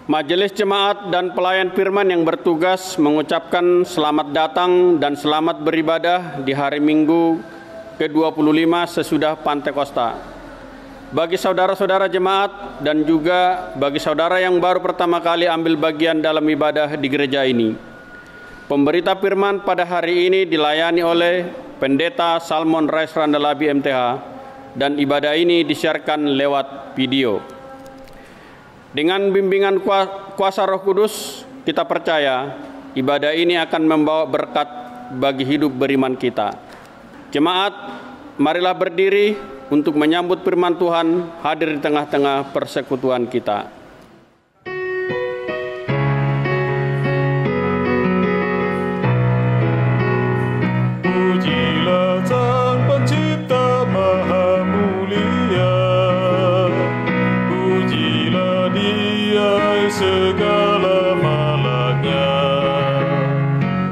Majelis Jemaat dan Pelayan Firman yang bertugas mengucapkan selamat datang dan selamat beribadah di hari Minggu ke-25 sesudah Pantekosta. Bagi saudara-saudara jemaat dan juga bagi saudara yang baru pertama kali ambil bagian dalam ibadah di gereja ini, pemberita firman pada hari ini dilayani oleh Pendeta Salmon Rais Randalabi MTH, dan ibadah ini disiarkan lewat video. Dengan bimbingan kuasa Roh Kudus, kita percaya ibadah ini akan membawa berkat bagi hidup beriman kita. Jemaat, marilah berdiri untuk menyambut firman Tuhan hadir di tengah-tengah persekutuan kita. Pujilah Sang Pencipta Maha Mulia, pujilah Dia segala malaknya,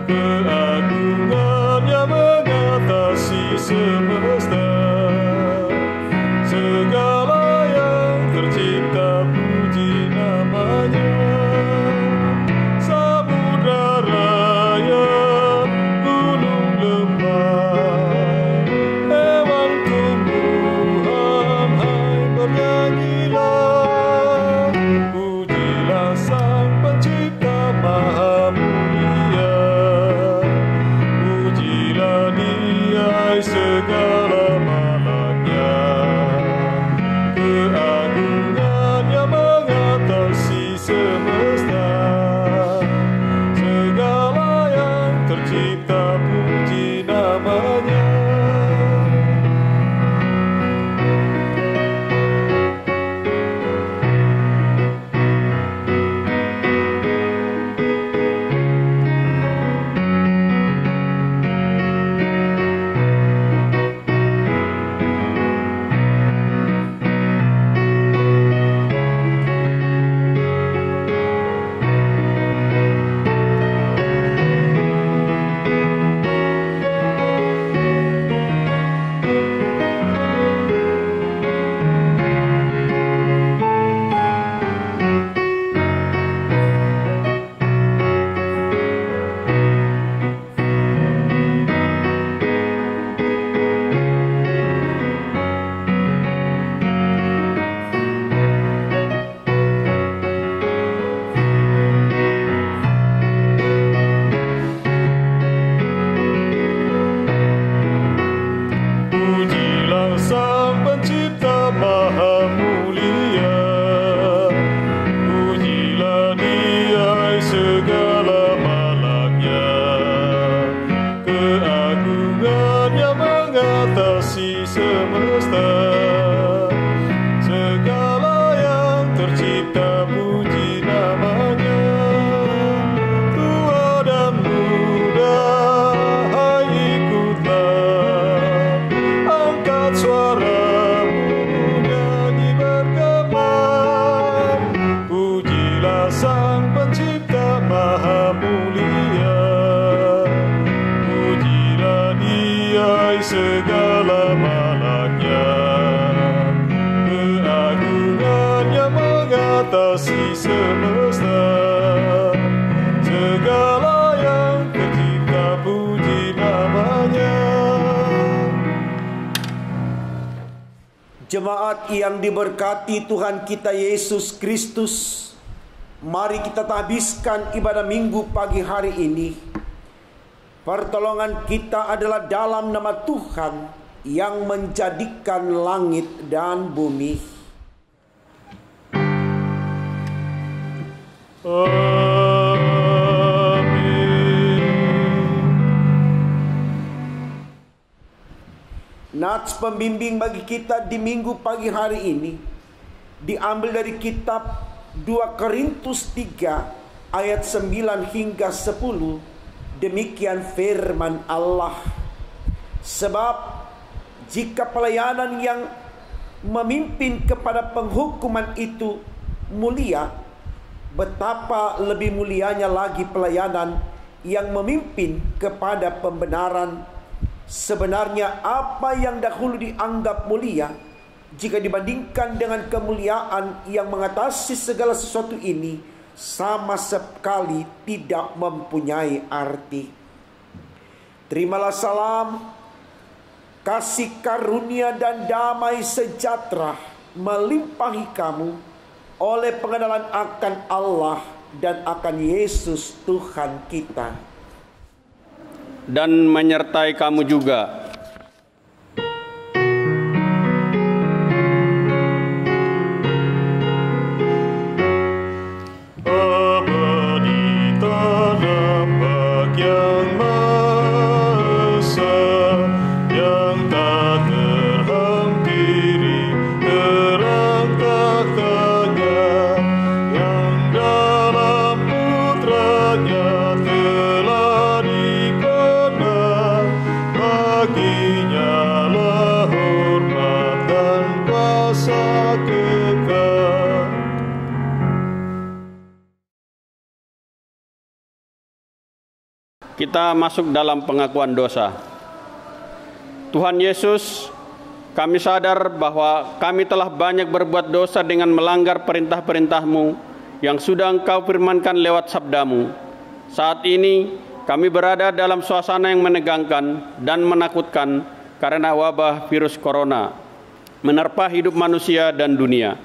keagungannya mengatasi semesta, segala yang tercipta puji namanya. Samudra raya, gunung lembah, hewan tumbuhan, hai bernyanyilah. Pujilah Sang Pencipta Maha Mulia, pujilah Dia segala malaknya, keagungannya mengatasi semesta, segala yang tercipta puji namanya. Pujilah Sang Pencipta Maha Mulia, pujilah Dia segala malaknya, keagungannya mengatasi semesta, segala yang tercipta puji namanya. Tua dan muda, hai ikutlah, angkat suaramu, nyanyi bergema. Pujilah Sang Pencipta Maha Mulia, pujilah Dia segala malaknya, keagungannya mengatasi semesta, segala yang tercipta puji namanya. Jemaat yang diberkati Tuhan kita Yesus Kristus, mari kita habiskan ibadah minggu pagi hari ini. Pertolongan kita adalah dalam nama Tuhan yang menjadikan langit dan bumi. Nats pembimbing bagi kita di minggu pagi hari ini diambil dari kitab 2 Korintus 3 ayat 9 hingga 10. Demikian firman Allah. Sebab jika pelayanan yang memimpin kepada penghukuman itu mulia, betapa lebih mulianya lagi pelayanan yang memimpin kepada pembenaran. Sebenarnya apa yang dahulu dianggap mulia, jika dibandingkan dengan kemuliaan yang mengatasi segala sesuatu ini, sama sekali tidak mempunyai arti. Terimalah salam, kasih karunia dan damai sejahtera melimpahi kamu oleh pengenalan akan Allah dan akan Yesus Tuhan kita. Dan menyertai kamu juga. Kita masuk dalam pengakuan dosa. Tuhan Yesus, kami sadar bahwa kami telah banyak berbuat dosa dengan melanggar perintah-perintah-Mu yang sudah Engkau firmankan lewat sabda-Mu. Saat ini kami berada dalam suasana yang menegangkan dan menakutkan karena wabah virus corona menerpa hidup manusia dan dunia.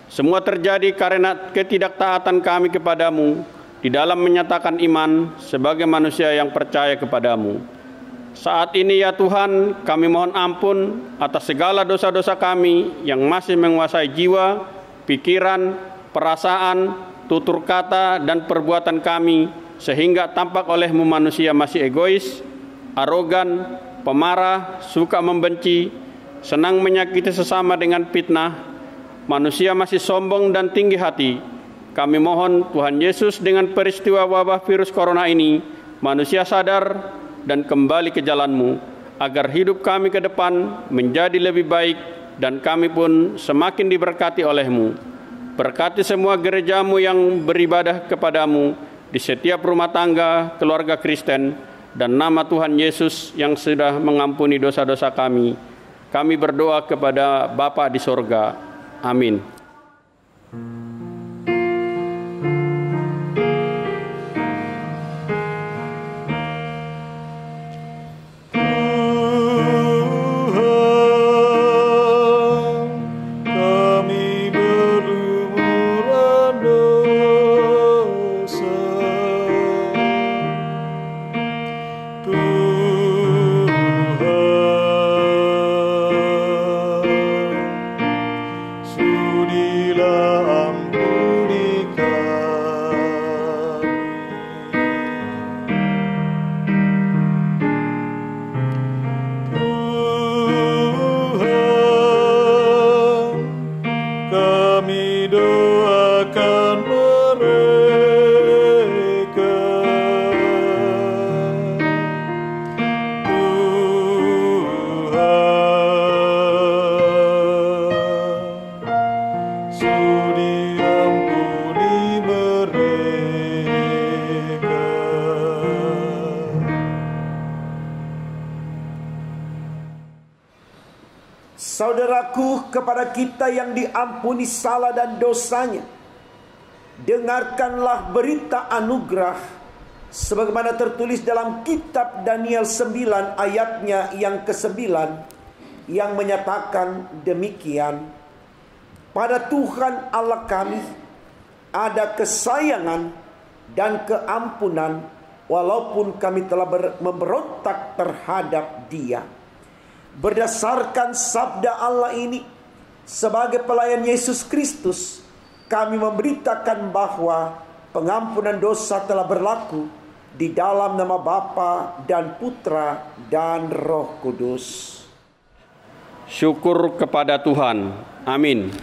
Semua terjadi karena ketidaktaatan kami kepadamu di dalam menyatakan iman sebagai manusia yang percaya kepadamu. Saat ini ya Tuhan, kami mohon ampun atas segala dosa-dosa kami yang masih menguasai jiwa, pikiran, perasaan, tutur kata, dan perbuatan kami, sehingga tampak oleh-Mu manusia masih egois, arogan, pemarah, suka membenci, senang menyakiti sesama dengan fitnah, manusia masih sombong dan tinggi hati. Kami mohon Tuhan Yesus, dengan peristiwa wabah virus corona ini, manusia sadar dan kembali ke jalan-Mu, agar hidup kami ke depan menjadi lebih baik dan kami pun semakin diberkati oleh-Mu. Berkati semua gereja-Mu yang beribadah kepadamu di setiap rumah tangga keluarga Kristen, dan nama Tuhan Yesus yang sudah mengampuni dosa-dosa kami. Kami berdoa kepada Bapa di sorga. Amin. Saudaraku, kepada kita yang diampuni salah dan dosanya, dengarkanlah berita anugerah sebagaimana tertulis dalam kitab Daniel 9 ayatnya yang ke-9, yang menyatakan demikian: pada Tuhan Allah kami ada kesayangan dan keampunan, walaupun kami telah memberontak terhadap Dia. Berdasarkan sabda Allah ini, sebagai pelayan Yesus Kristus, kami memberitakan bahwa pengampunan dosa telah berlaku di dalam nama Bapa dan Putra dan Roh Kudus. Syukur kepada Tuhan. Amin.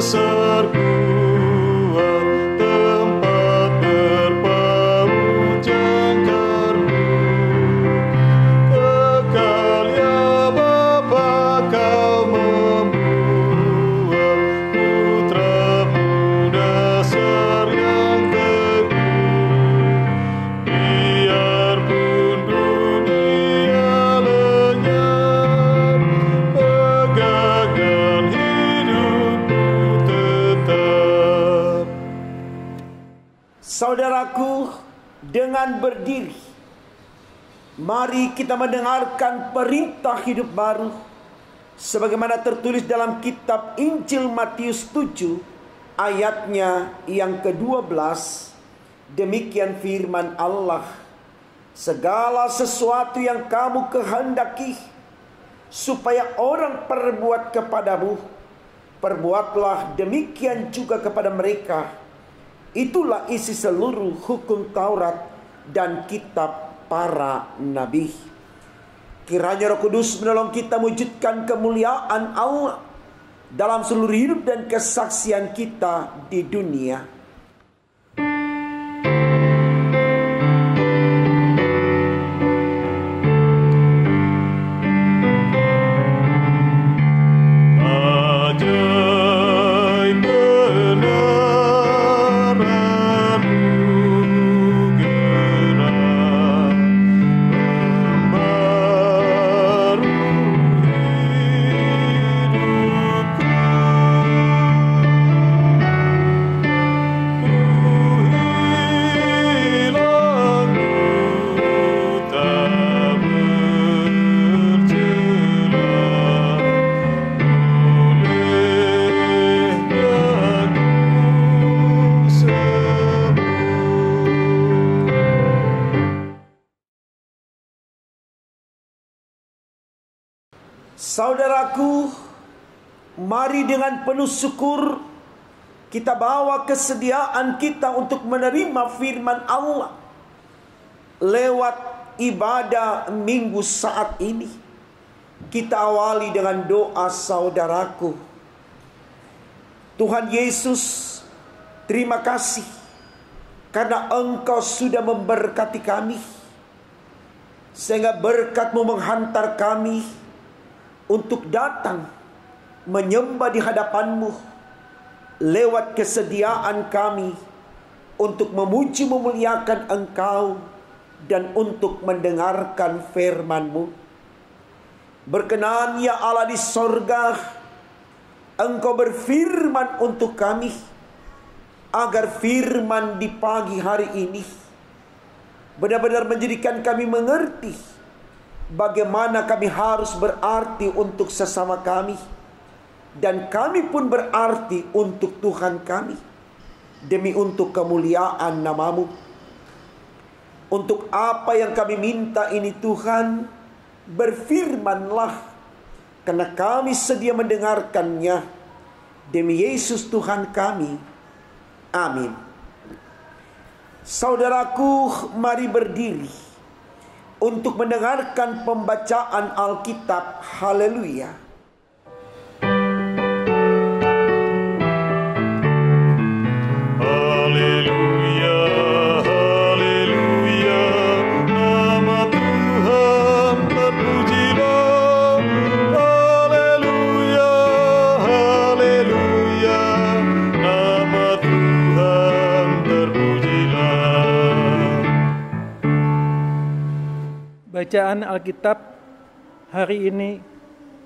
Dasar kuat, tempat berpaut jangkarmu, kekal ya Bapa, Kau membuat putramu, dasar yang dengan berdiri, mari kita mendengarkan perintah hidup baru sebagaimana tertulis dalam kitab Injil Matius 7 ayatnya yang ke-12. Demikian firman Allah, segala sesuatu yang kamu kehendaki supaya orang perbuat kepadamu, perbuatlah demikian juga kepada mereka. Itulah isi seluruh hukum Taurat dan kitab para nabi. Kiranya Roh Kudus menolong kita mewujudkan kemuliaan Allah dalam seluruh hidup dan kesaksian kita di dunia. Saudaraku, mari dengan penuh syukur kita bawa kesediaan kita untuk menerima firman Allah lewat ibadah minggu saat ini. Kita awali dengan doa, saudaraku. Tuhan Yesus, terima kasih karena Engkau sudah memberkati kami, sehingga berkat-Mu menghantar kami untuk datang menyembah di hadapan-Mu lewat kesediaan kami untuk memuji memuliakan Engkau dan untuk mendengarkan firman-Mu. Berkenan ya Allah di sorga, Engkau berfirman untuk kami, agar firman di pagi hari ini benar-benar menjadikan kami mengerti bagaimana kami harus berarti untuk sesama kami, dan kami pun berarti untuk Tuhan kami, demi untuk kemuliaan nama-Mu. Untuk apa yang kami minta ini Tuhan, berfirmanlah, karena kami sedia mendengarkannya, demi Yesus Tuhan kami. Amin. Saudaraku, mari berdiri untuk mendengarkan pembacaan Alkitab. Haleluya. Haleluya, haleluya, nama Tuhan terpujilah. Haleluya, haleluya, nama Tuhan terpujilah. Bacaan Alkitab hari ini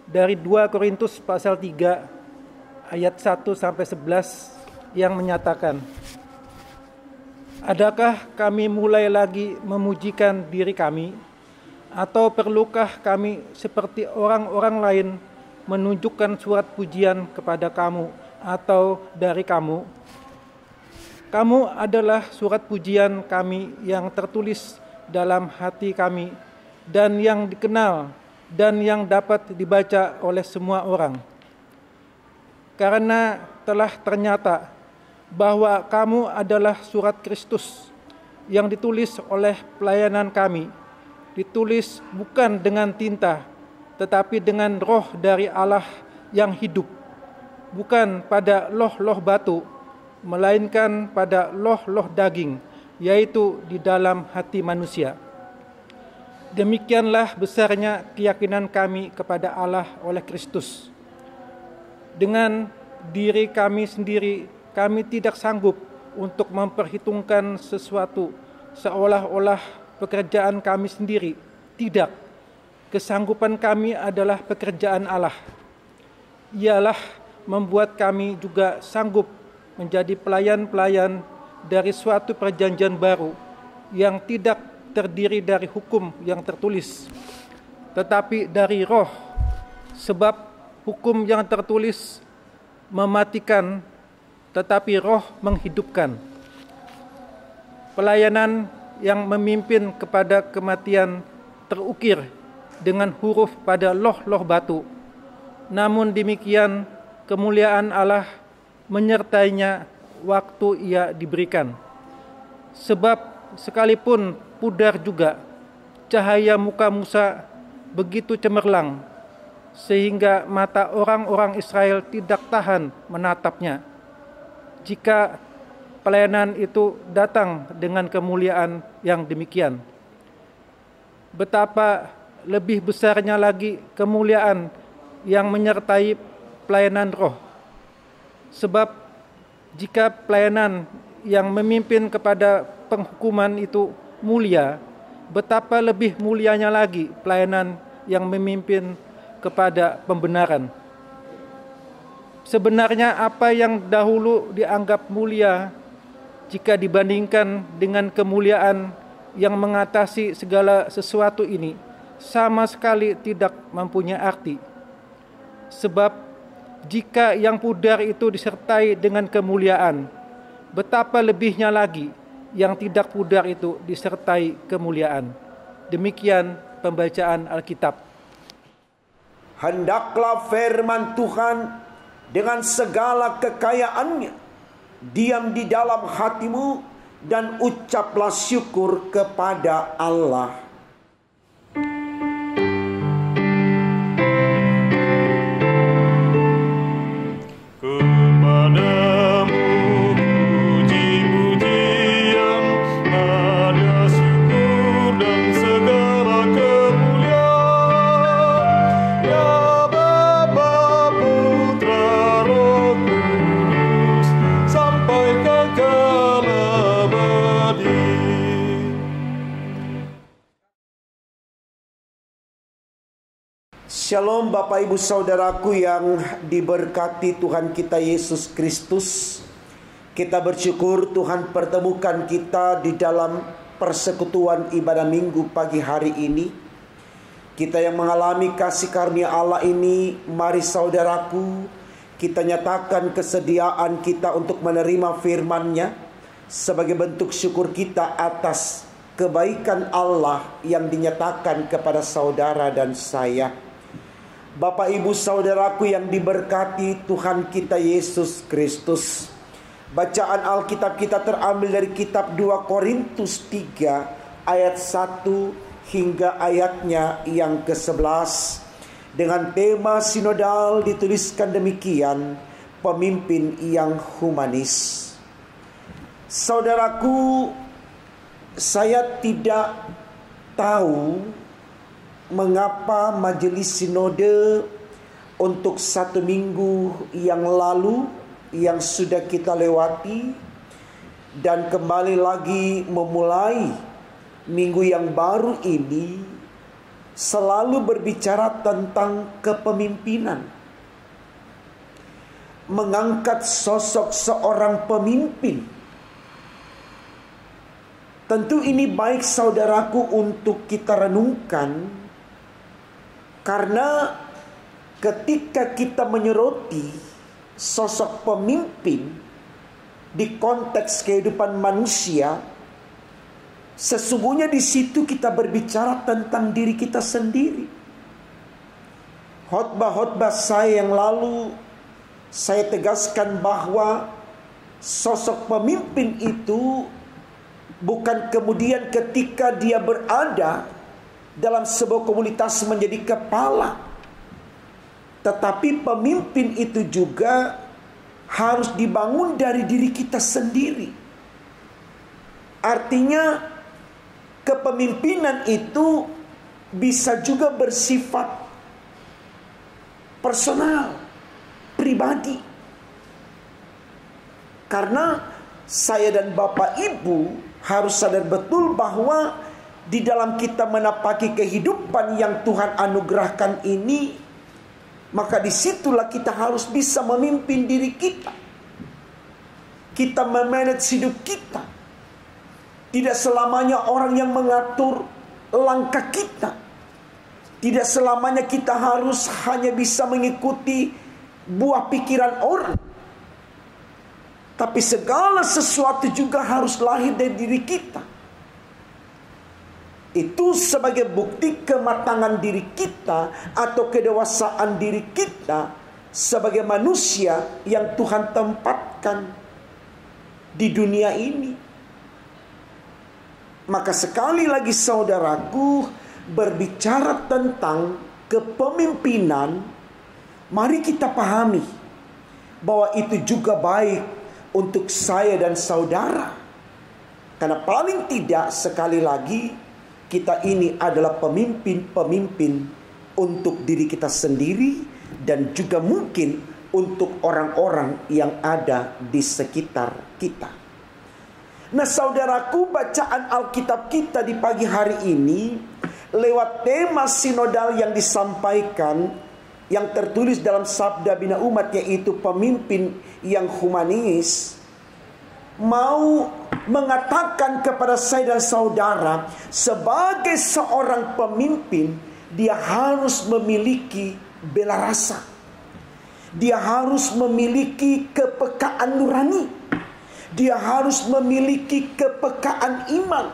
dari 2 Korintus pasal 3 ayat 1 sampai 11 yang menyatakan, adakah kami mulai lagi memujikan diri kami, atau perlukah kami seperti orang-orang lain menunjukkan surat pujian kepada kamu atau dari kamu? Kamu adalah surat pujian kami yang tertulis dalam hati kami dan yang dikenal dan yang dapat dibaca oleh semua orang. Karena telah ternyata bahwa kamu adalah surat Kristus yang ditulis oleh pelayanan kami, ditulis bukan dengan tinta, tetapi dengan roh dari Allah yang hidup, bukan pada loh-loh batu, melainkan pada loh-loh daging, yaitu di dalam hati manusia. Demikianlah besarnya keyakinan kami kepada Allah oleh Kristus. Dengan diri kami sendiri, kami tidak sanggup untuk memperhitungkan sesuatu seolah-olah pekerjaan kami sendiri. Tidak. Kesanggupan kami adalah pekerjaan Allah. Ialah membuat kami juga sanggup menjadi pelayan-pelayan dari suatu perjanjian baru, yang tidak terdiri dari hukum yang tertulis, tetapi dari roh, sebab hukum yang tertulis mematikan, tetapi roh menghidupkan. Pelayanan yang memimpin kepada kematian terukir dengan huruf pada loh-loh batu. Namun demikian kemuliaan Allah menyertainya waktu ia diberikan. Sebab sekalipun pudar juga, cahaya muka Musa begitu cemerlang, sehingga mata orang-orang Israel tidak tahan menatapnya. Jika pelayanan itu datang dengan kemuliaan yang demikian, betapa lebih besarnya lagi kemuliaan yang menyertai pelayanan roh. Sebab jika pelayanan yang memimpin kepada penghukuman itu mulia, betapa lebih mulianya lagi pelayanan yang memimpin kepada pembenaran. Sebenarnya apa yang dahulu dianggap mulia, jika dibandingkan dengan kemuliaan yang mengatasi segala sesuatu ini, sama sekali tidak mempunyai arti. Sebab jika yang pudar itu disertai dengan kemuliaan, betapa lebihnya lagi yang tidak pudar itu disertai kemuliaan. Demikian pembacaan Alkitab. Hendaklah firman Tuhan dengan segala kekayaannya diam di dalam hatimu, dan ucaplah syukur kepada Allah. Kepadamu puji-pujian, nada syukur dan segala kemuliaan. Ya Bapa, Putra, Roh Kudus, sampai kekal abadi. Shalom Bapak Ibu Saudaraku yang diberkati Tuhan kita Yesus Kristus. Kita bersyukur Tuhan pertemukan kita di dalam persekutuan ibadah minggu pagi hari ini. Kita yang mengalami kasih karunia Allah ini, mari saudaraku, kita nyatakan kesediaan kita untuk menerima firman-Nya sebagai bentuk syukur kita atas kebaikan Allah yang dinyatakan kepada saudara dan saya. Bapak Ibu Saudaraku yang diberkati Tuhan kita Yesus Kristus, bacaan Alkitab kita terambil dari kitab 2 Korintus 3 ayat 1 hingga ayatnya yang ke-11. Dengan tema sinodal dituliskan demikian, pemimpin yang humanis. Saudaraku, saya tidak tahu mengapa majelis sinode untuk 1 minggu yang lalu yang sudah kita lewati dan kembali lagi memulai minggu yang baru ini selalu berbicara tentang kepemimpinan, mengangkat sosok seorang pemimpin. Tentu ini baik saudaraku untuk kita renungkan, karena ketika kita menyoroti sosok pemimpin di konteks kehidupan manusia, sesungguhnya di situ kita berbicara tentang diri kita sendiri. Khotbah-khotbah saya yang lalu, saya tegaskan bahwa sosok pemimpin itu bukan kemudian ketika dia berada dalam sebuah komunitas menjadi kepala, tetapi pemimpin itu juga harus dibangun dari diri kita sendiri. Artinya kepemimpinan itu bisa juga bersifat personal, pribadi. Karena saya dan Bapak Ibu harus sadar betul bahwa di dalam kita menapaki kehidupan yang Tuhan anugerahkan ini, maka disitulah kita harus bisa memimpin diri kita. Kita memanage hidup kita. Tidak selamanya orang yang mengatur langkah kita. Tidak selamanya kita harus hanya bisa mengikuti buah pikiran orang. Tapi segala sesuatu juga harus lahir dari diri kita. Itu sebagai bukti kematangan diri kita atau kedewasaan diri kita sebagai manusia yang Tuhan tempatkan di dunia ini. Maka sekali lagi saudaraku, berbicara tentang kepemimpinan, mari kita pahami bahwa itu juga baik untuk saya dan saudara. Karena paling tidak sekali lagi kita ini adalah pemimpin-pemimpin untuk diri kita sendiri dan juga mungkin untuk orang-orang yang ada di sekitar kita. Nah saudaraku, bacaan Alkitab kita di pagi hari ini lewat tema sinodal yang disampaikan, yang tertulis dalam Sabda Bina Umat, yaitu pemimpin yang humanis, mau mengatakan kepada saya dan saudara, sebagai seorang pemimpin, dia harus memiliki bela rasa. Dia harus memiliki kepekaan nurani. Dia harus memiliki kepekaan iman.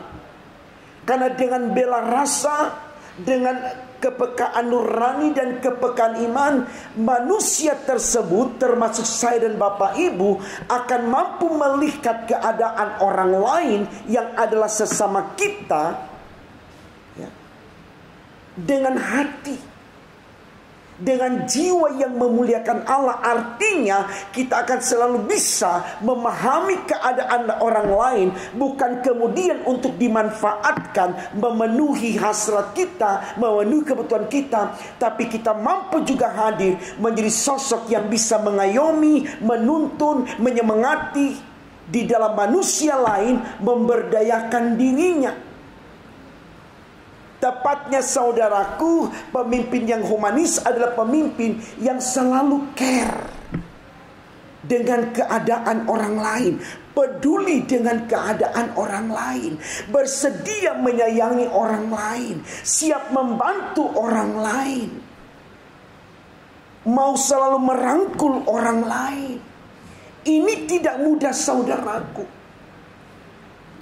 Karena dengan bela rasa, dengan kepekaan nurani dan kepekaan iman, manusia tersebut termasuk saya dan Bapak Ibu akan mampu melihat keadaan orang lain yang adalah sesama kita ya, dengan hati, dengan jiwa yang memuliakan Allah. Artinya kita akan selalu bisa memahami keadaan orang lain, bukan kemudian untuk dimanfaatkan, memenuhi hasrat kita, memenuhi kebutuhan kita, tapi kita mampu juga hadir menjadi sosok yang bisa mengayomi, menuntun, menyemangati di dalam manusia lain, memberdayakan dirinya. Tepatnya saudaraku, pemimpin yang humanis adalah pemimpin yang selalu care dengan keadaan orang lain, peduli dengan keadaan orang lain, bersedia menyayangi orang lain, siap membantu orang lain, mau selalu merangkul orang lain. Ini tidak mudah saudaraku.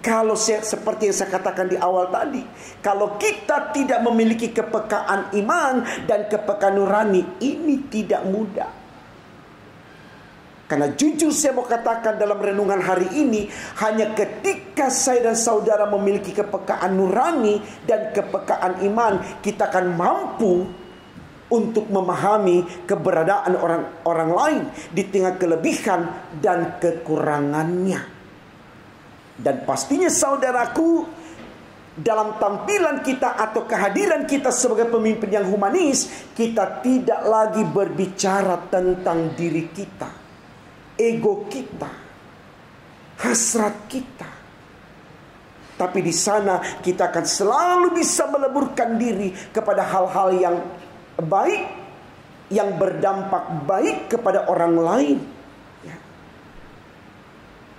Kalau seperti yang saya katakan di awal tadi, kalau kita tidak memiliki kepekaan iman dan kepekaan nurani, ini tidak mudah. Karena jujur saya mau katakan dalam renungan hari ini, hanya ketika saya dan saudara memiliki kepekaan nurani dan kepekaan iman, kita akan mampu untuk memahami keberadaan orang lain di tengah kelebihan dan kekurangannya. Dan pastinya saudaraku, dalam tampilan kita atau kehadiran kita sebagai pemimpin yang humanis, kita tidak lagi berbicara tentang diri kita, ego kita, hasrat kita. Tapi di sana kita akan selalu bisa meleburkan diri kepada hal-hal yang baik, yang berdampak baik kepada orang lain.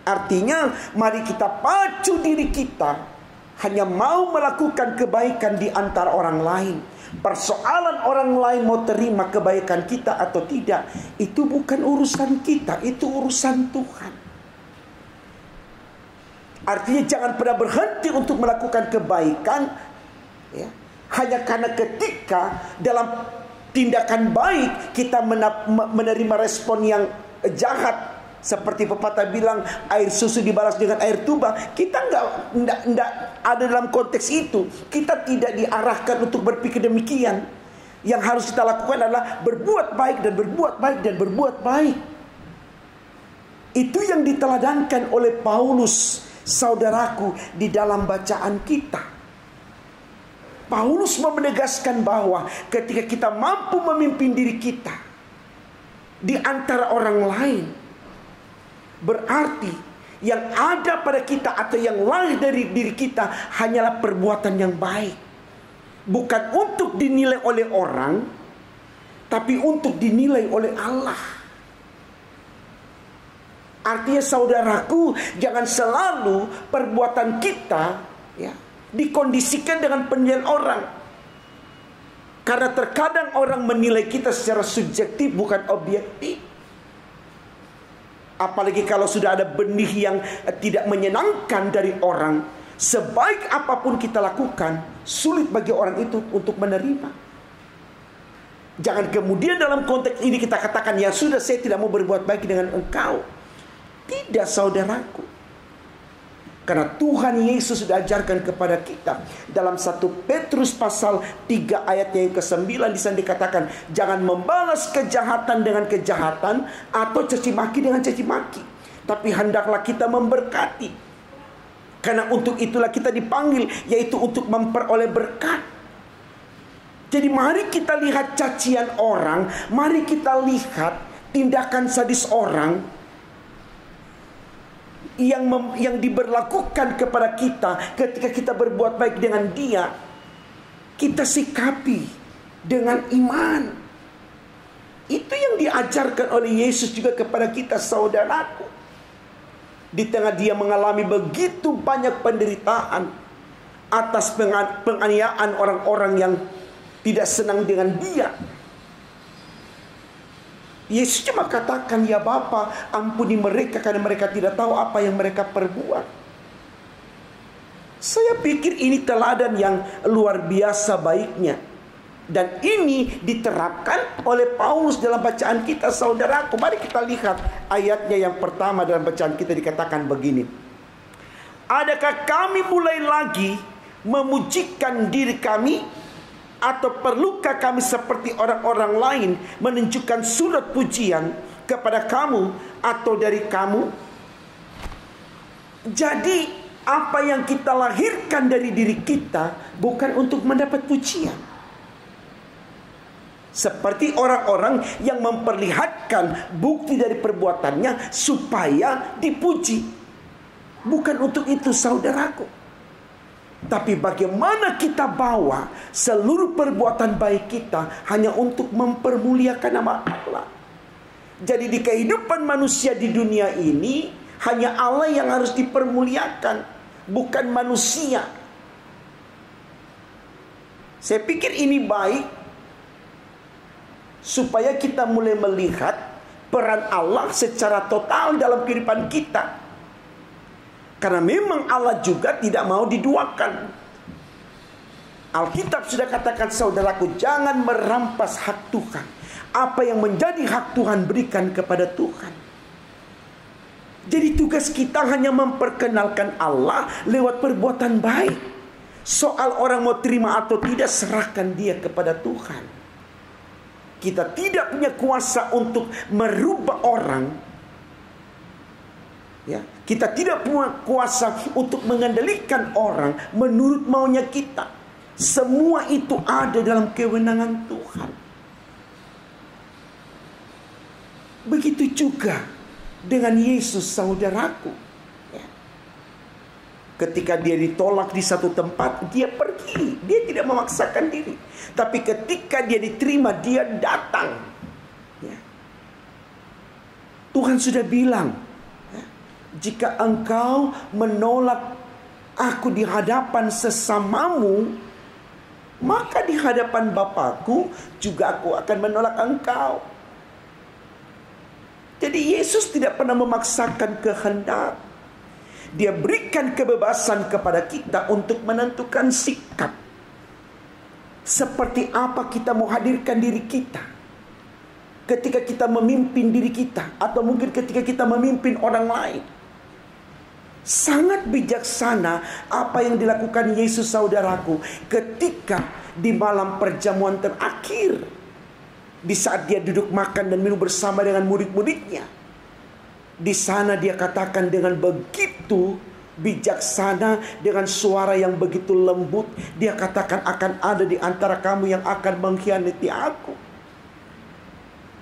Artinya mari kita pacu diri kita hanya mau melakukan kebaikan di antara orang lain. Persoalan orang lain mau terima kebaikan kita atau tidak, itu bukan urusan kita, itu urusan Tuhan. Artinya jangan pernah berhenti untuk melakukan kebaikan ya, hanya karena ketika dalam tindakan baik kita menerima respon yang jahat. Seperti pepatah bilang, air susu dibalas dengan air tuba. Kita enggak ada dalam konteks itu. Kita tidak diarahkan untuk berpikir demikian. Yang harus kita lakukan adalah berbuat baik dan berbuat baik dan berbuat baik. Itu yang diteladankan oleh Paulus, saudaraku, di dalam bacaan kita. Paulus menegaskan bahwa ketika kita mampu memimpin diri kita di antara orang lain, berarti yang ada pada kita atau yang lahir dari diri kita hanyalah perbuatan yang baik. Bukan untuk dinilai oleh orang, tapi untuk dinilai oleh Allah. Artinya saudaraku, jangan selalu perbuatan kita dikondisikan dengan penilaian orang. Karena terkadang orang menilai kita secara subjektif, bukan objektif. Apalagi kalau sudah ada benih yang tidak menyenangkan dari orang, sebaik apapun kita lakukan, sulit bagi orang itu untuk menerima. Jangan kemudian dalam konteks ini kita katakan, ya sudah, saya tidak mau berbuat baik dengan engkau. Tidak, saudaraku. Karena Tuhan Yesus sudah ajarkan kepada kita dalam 1 Petrus pasal 3 ayatnya yang ke-9, di sana dikatakan, jangan membalas kejahatan dengan kejahatan atau caci maki dengan caci maki, tapi hendaklah kita memberkati. Karena untuk itulah kita dipanggil, yaitu untuk memperoleh berkat. Jadi mari kita lihat cacian orang, mari kita lihat tindakan sadis orang yang diberlakukan kepada kita ketika kita berbuat baik dengan dia, kita sikapi dengan iman. Itu yang diajarkan oleh Yesus juga kepada kita, saudaraku. Di tengah dia mengalami begitu banyak penderitaan atas penganiayaan orang-orang yang tidak senang dengan dia, Yesus cuma katakan, ya Bapa, ampuni mereka karena mereka tidak tahu apa yang mereka perbuat. Saya pikir ini teladan yang luar biasa baiknya. Dan ini diterapkan oleh Paulus dalam bacaan kita, saudaraku. Mari kita lihat ayatnya yang pertama dalam bacaan kita, dikatakan begini. Adakah kami mulai lagi memujikan diri kami? Atau perlukah kami seperti orang-orang lain menunjukkan surat pujian kepada kamu atau dari kamu? Jadi apa yang kita lahirkan dari diri kita bukan untuk mendapat pujian. Seperti orang-orang yang memperlihatkan bukti dari perbuatannya supaya dipuji. Bukan untuk itu, saudaraku. Tapi bagaimana kita bawa seluruh perbuatan baik kita hanya untuk mempermuliakan nama Allah. Jadi di kehidupan manusia di dunia ini, hanya Allah yang harus dipermuliakan, bukan manusia. Saya pikir ini baik, supaya kita mulai melihat peran Allah secara total dalam kehidupan kita. Karena memang Allah juga tidak mau diduakan. Alkitab sudah katakan, saudaraku, jangan merampas hak Tuhan. Apa yang menjadi hak Tuhan berikan kepada Tuhan. Jadi tugas kita hanya memperkenalkan Allah lewat perbuatan baik. Soal orang mau terima atau tidak, serahkan dia kepada Tuhan. Kita tidak punya kuasa untuk merubah orang. Ya, kita tidak punya kuasa untuk mengendalikan orang menurut maunya kita. Semua itu ada dalam kewenangan Tuhan. Begitu juga dengan Yesus, saudaraku. Ya. Ketika dia ditolak di satu tempat, dia pergi. Dia tidak memaksakan diri. Tapi ketika dia diterima, dia datang. Ya. Tuhan sudah bilang, jika engkau menolak aku di hadapan sesamamu, maka di hadapan Bapakku juga aku akan menolak engkau. Jadi Yesus tidak pernah memaksakan kehendak. Dia berikan kebebasan kepada kita untuk menentukan sikap. Seperti apa kita mau hadirkan diri kita ketika kita memimpin diri kita, atau mungkin ketika kita memimpin orang lain. Sangat bijaksana apa yang dilakukan Yesus, saudaraku, ketika di malam perjamuan terakhir, di saat dia duduk makan dan minum bersama dengan murid-muridnya. Di sana dia katakan dengan begitu bijaksana, dengan suara yang begitu lembut, dia katakan, akan ada di antara kamu yang akan mengkhianati aku.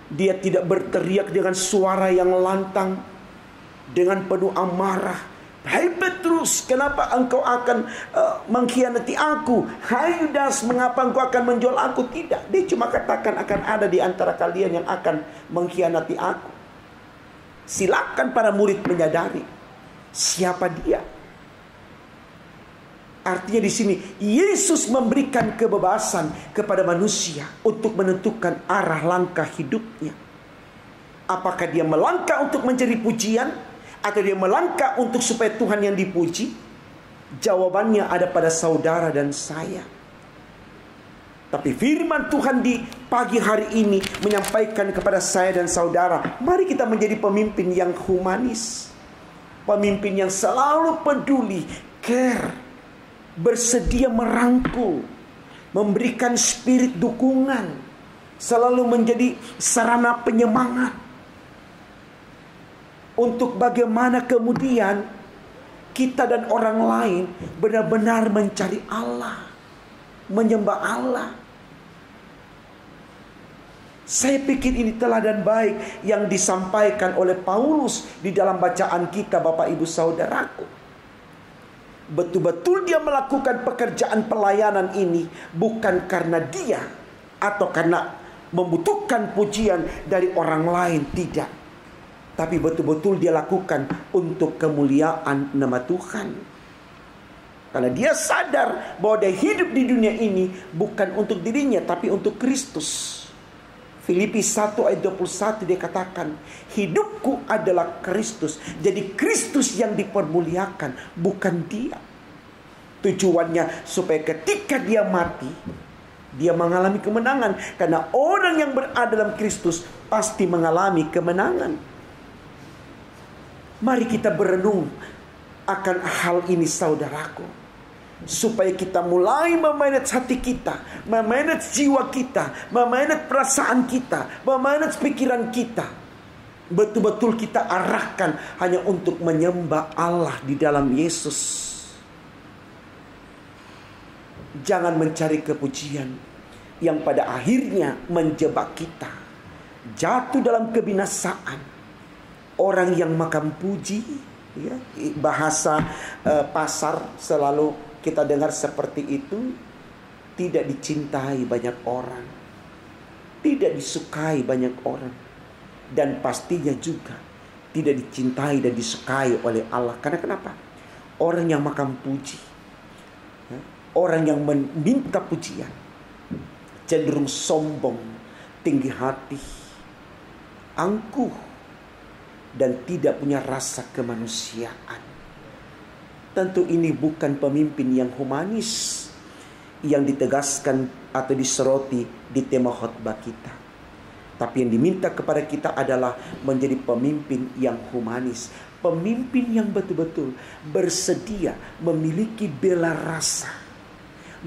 Dia tidak berteriak dengan suara yang lantang, dengan penuh amarah. Hai Petrus, kenapa engkau akan mengkhianati aku? Hai Yudas, mengapa engkau akan menjual aku? Tidak, dia cuma katakan akan ada di antara kalian yang akan mengkhianati aku. Silakan para murid menyadari siapa dia. Artinya di sini Yesus memberikan kebebasan kepada manusia untuk menentukan arah langkah hidupnya. Apakah dia melangkah untuk mencari pujian atau dia melangkah untuk supaya Tuhan yang dipuji? Jawabannya ada pada saudara dan saya. Tapi firman Tuhan di pagi hari ini menyampaikan kepada saya dan saudara, mari kita menjadi pemimpin yang humanis. Pemimpin yang selalu peduli, care, bersedia merangkul, memberikan spirit dukungan, selalu menjadi sarana penyemangat. Untuk bagaimana kemudian kita dan orang lain benar-benar mencari Allah, menyembah Allah. Saya pikir ini teladan baik yang disampaikan oleh Paulus di dalam bacaan kita, Bapak Ibu Saudaraku. Betul-betul dia melakukan pekerjaan pelayanan ini bukan karena dia atau karena membutuhkan pujian dari orang lain, tidak. Tapi betul-betul dia lakukan untuk kemuliaan nama Tuhan. Karena dia sadar bahwa dia hidup di dunia ini bukan untuk dirinya, tapi untuk Kristus. Filipi 1 ayat 21 dia katakan, hidupku adalah Kristus. Jadi Kristus yang dipermuliakan, bukan dia. Tujuannya supaya ketika dia mati, dia mengalami kemenangan. Karena orang yang berada dalam Kristus pasti mengalami kemenangan. Mari kita berenung akan hal ini, saudaraku. Supaya kita mulai memanage hati kita, memanage jiwa kita, memanage perasaan kita, memanage pikiran kita. Betul-betul kita arahkan hanya untuk menyembah Allah di dalam Yesus. Jangan mencari kepujian yang pada akhirnya menjebak kita, jatuh dalam kebinasaan. Orang yang makan puji, ya, bahasa pasar selalu kita dengar seperti itu, tidak dicintai banyak orang, tidak disukai banyak orang, dan pastinya juga tidak dicintai dan disukai oleh Allah. Karena kenapa? Orang yang makan puji, orang yang meminta pujian, cenderung sombong, tinggi hati, angkuh, dan tidak punya rasa kemanusiaan. Tentu ini bukan pemimpin yang humanis yang ditegaskan atau disoroti di tema khotbah kita. Tapi yang diminta kepada kita adalah menjadi pemimpin yang humanis. Pemimpin yang betul-betul bersedia memiliki bela rasa,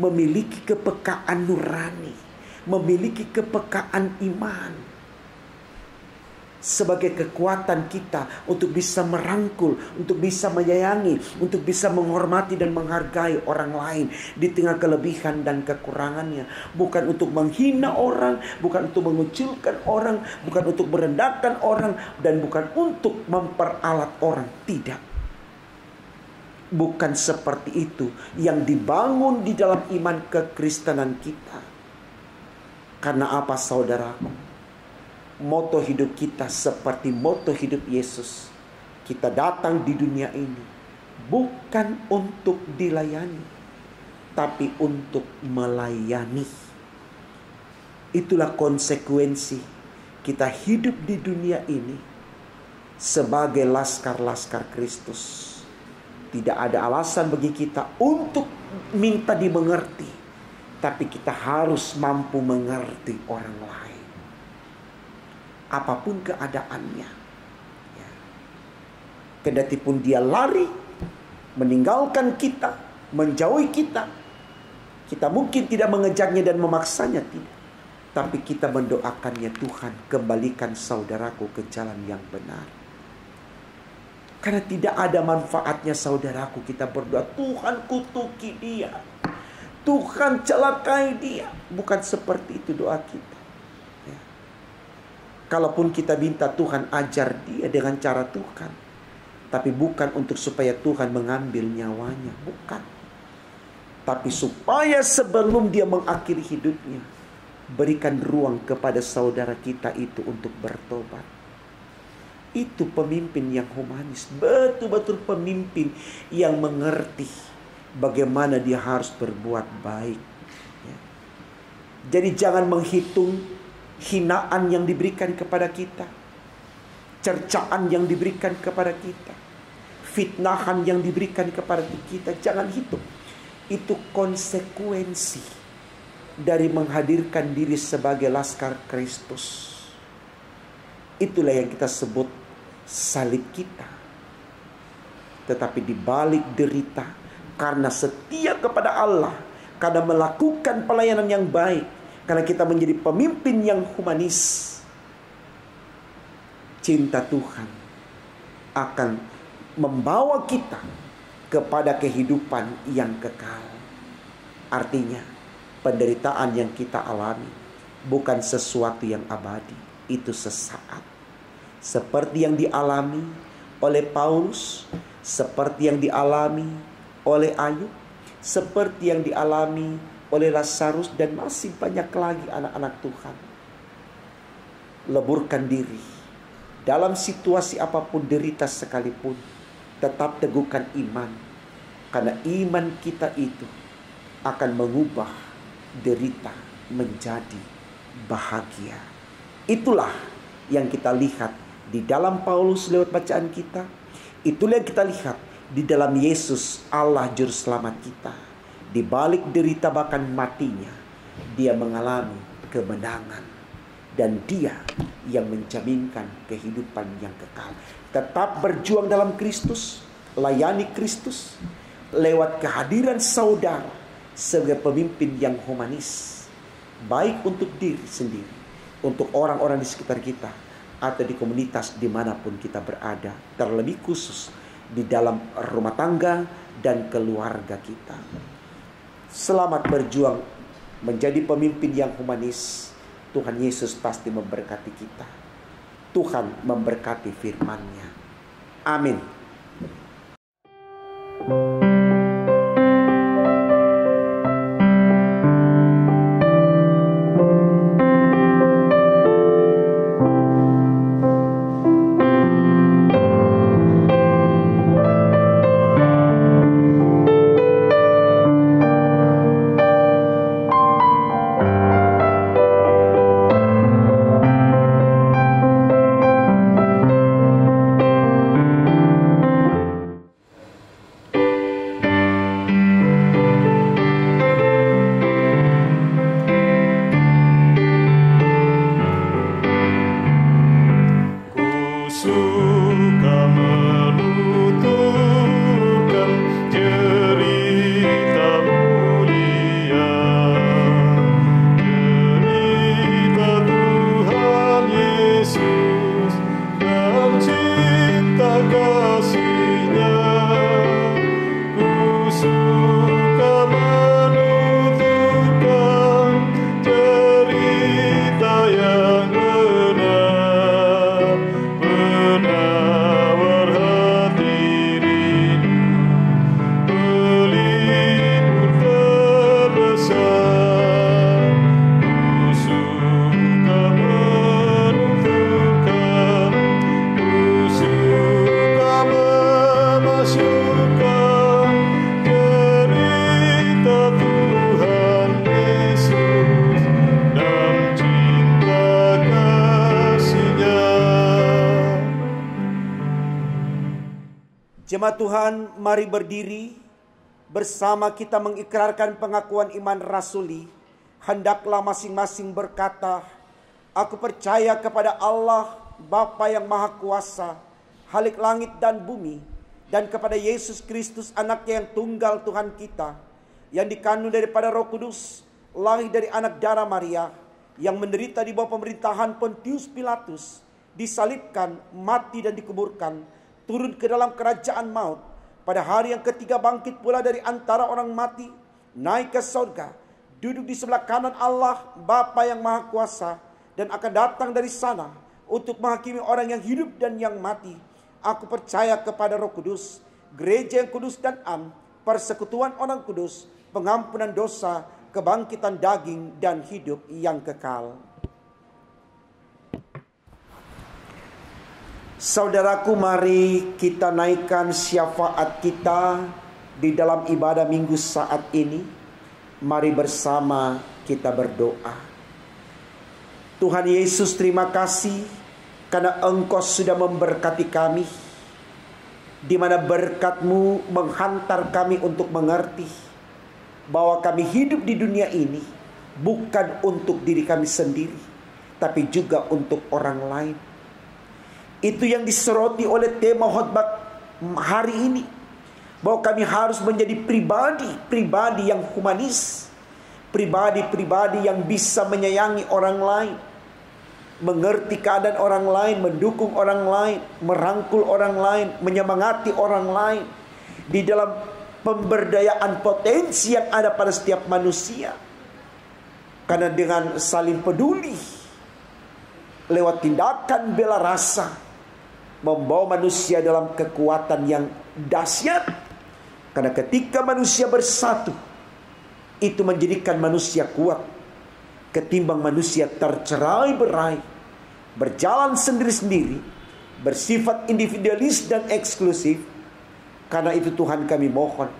memiliki kepekaan nurani, memiliki kepekaan iman. Sebagai kekuatan kita untuk bisa merangkul, untuk bisa menyayangi, untuk bisa menghormati dan menghargai orang lain di tengah kelebihan dan kekurangannya. Bukan untuk menghina orang, bukan untuk mengucilkan orang, bukan untuk merendahkan orang, dan bukan untuk memperalat orang. Tidak. Bukan seperti itu yang dibangun di dalam iman kekristenan kita. Karena apa, saudaraku? Moto hidup kita seperti moto hidup Yesus. Kita datang di dunia ini bukan untuk dilayani, tapi untuk melayani. Itulah konsekuensi kita hidup di dunia ini sebagai laskar-laskar Kristus. Tidak ada alasan bagi kita untuk minta dimengerti, tapi kita harus mampu mengerti orang lain. Apapun keadaannya, ya. Kendati pun dia lari, meninggalkan kita, menjauhi kita, kita mungkin tidak mengejarnya dan memaksanya, tidak. Tapi kita mendoakannya, Tuhan kembalikan saudaraku ke jalan yang benar. Karena tidak ada manfaatnya, saudaraku, kita berdoa, Tuhan kutuki dia, Tuhan celakai dia. Bukan seperti itu doa kita. Kalaupun kita minta Tuhan ajar dia dengan cara Tuhan, tapi bukan untuk supaya Tuhan mengambil nyawanya, bukan. Tapi supaya sebelum dia mengakhiri hidupnya, berikan ruang kepada saudara kita itu untuk bertobat. Itu pemimpin yang humanis, betul-betul pemimpin yang mengerti bagaimana dia harus berbuat baik. Ya. Jadi jangan menghitung hinaan yang diberikan kepada kita, cercaan yang diberikan kepada kita, fitnahan yang diberikan kepada kita. Jangan hitung. Itu konsekuensi dari menghadirkan diri sebagai laskar Kristus. Itulah yang kita sebut salib kita. Tetapi di balik derita, karena setia kepada Allah, karena melakukan pelayanan yang baik, karena kita menjadi pemimpin yang humanis, cinta Tuhan akan membawa kita kepada kehidupan yang kekal. Artinya, penderitaan yang kita alami bukan sesuatu yang abadi, itu sesaat. Seperti yang dialami oleh Paulus, seperti yang dialami oleh Ayub, seperti yang dialami oleh Lazarus, dan masih banyak lagi anak-anak Tuhan. Leburkan diri dalam situasi apapun, derita sekalipun, tetap teguhkan iman, karena iman kita itu akan mengubah derita menjadi bahagia. Itulah yang kita lihat di dalam Paulus lewat bacaan kita. Itulah yang kita lihat di dalam Yesus, Allah Juru Selamat kita. Di balik derita bahkan matinya, dia mengalami kemenangan. Dan dia yang menjaminkan kehidupan yang kekal. Tetap berjuang dalam Kristus, layani Kristus lewat kehadiran saudara sebagai pemimpin yang humanis. Baik untuk diri sendiri, untuk orang-orang di sekitar kita, atau di komunitas dimanapun kita berada, terlebih khusus di dalam rumah tangga dan keluarga kita. Selamat berjuang menjadi pemimpin yang humanis. Tuhan Yesus pasti memberkati kita. Tuhan memberkati firman-Nya. Amin. Jemaat Tuhan, mari berdiri bersama kita mengikrarkan pengakuan iman rasuli. Hendaklah masing-masing berkata, aku percaya kepada Allah, Bapa yang Maha Kuasa, Khalik langit dan bumi, dan kepada Yesus Kristus, anaknya yang tunggal Tuhan kita, yang dikandung daripada Roh Kudus, lahir dari anak darah Maria, yang menderita di bawah pemerintahan Pontius Pilatus, disalibkan, mati dan dikuburkan, turun ke dalam kerajaan maut, pada hari yang ketiga bangkit pula dari antara orang mati, naik ke surga, duduk di sebelah kanan Allah Bapa yang Maha Kuasa, dan akan datang dari sana untuk menghakimi orang yang hidup dan yang mati. Aku percaya kepada Roh Kudus, gereja yang kudus dan am, persekutuan orang kudus, pengampunan dosa, kebangkitan daging, dan hidup yang kekal. Saudaraku, mari kita naikkan syafaat kita di dalam ibadah minggu saat ini. Mari bersama kita berdoa. Tuhan Yesus, terima kasih karena Engkau sudah memberkati kami, di mana berkat-Mu menghantar kami untuk mengerti bahwa kami hidup di dunia ini bukan untuk diri kami sendiri, tapi juga untuk orang lain. Itu yang disoroti oleh tema khotbah hari ini, bahwa kami harus menjadi pribadi yang humanis, pribadi yang bisa menyayangi orang lain, mengerti keadaan orang lain, mendukung orang lain, merangkul orang lain, menyemangati orang lain di dalam pemberdayaan potensi yang ada pada setiap manusia. Karena dengan saling peduli lewat tindakan bela rasa membawa manusia dalam kekuatan yang dahsyat. Karena ketika manusia bersatu, itu menjadikan manusia kuat ketimbang manusia tercerai-berai, berjalan sendiri-sendiri, bersifat individualis dan eksklusif. Karena itu Tuhan kami mohon,